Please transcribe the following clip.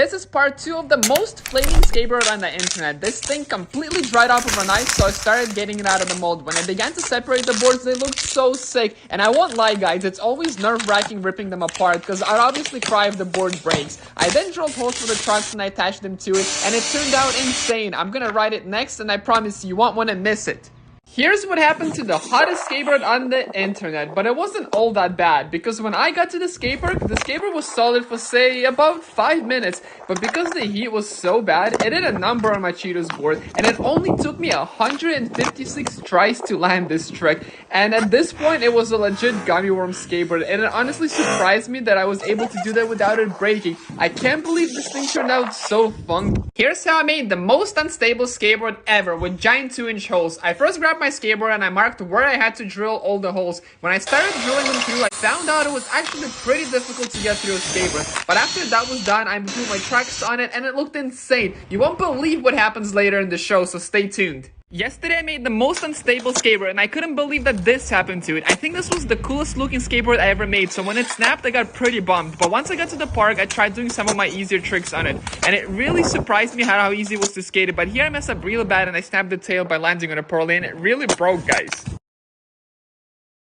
This is part 2 of the most flaming skateboard on the internet. This thing completely dried off overnight, so I started getting it out of the mold. When I began to separate the boards, they looked so sick. And I won't lie guys, it's always nerve-wracking ripping them apart because I'd obviously cry if the board breaks. I then drilled holes for the trucks and I attached them to it, and it turned out insane. I'm gonna ride it next and I promise you won't want to miss it. Here's what happened to the hottest skateboard on the internet, but it wasn't all that bad because when I got to the skateboard was solid for say about 5 minutes, but because the heat was so bad, it hit a number on my Cheetos board and it only took me 156 tries to land this trick, and at this point it was a legit gummy worm skateboard and it honestly surprised me that I was able to do that without it breaking. I can't believe this thing turned out so funky. Here's how I made the most unstable skateboard ever with giant 2-inch holes. I first grabbed my skateboard and I marked where I had to drill all the holes. When I started drilling them through, I found out it was actually pretty difficult to get through a skateboard. But after that was done, I put my tracks on it and it looked insane. You won't believe what happens later in the show, so stay tuned. Yesterday I made the most unstable skateboard and I couldn't believe that this happened to it. I think this was the coolest looking skateboard I ever made, so when it snapped I got pretty bummed. But once I got to the park I tried doing some of my easier tricks on it and it really surprised me how easy it was to skate it. But here I messed up real bad and I snapped the tail by landing on a poorly and it really broke guys.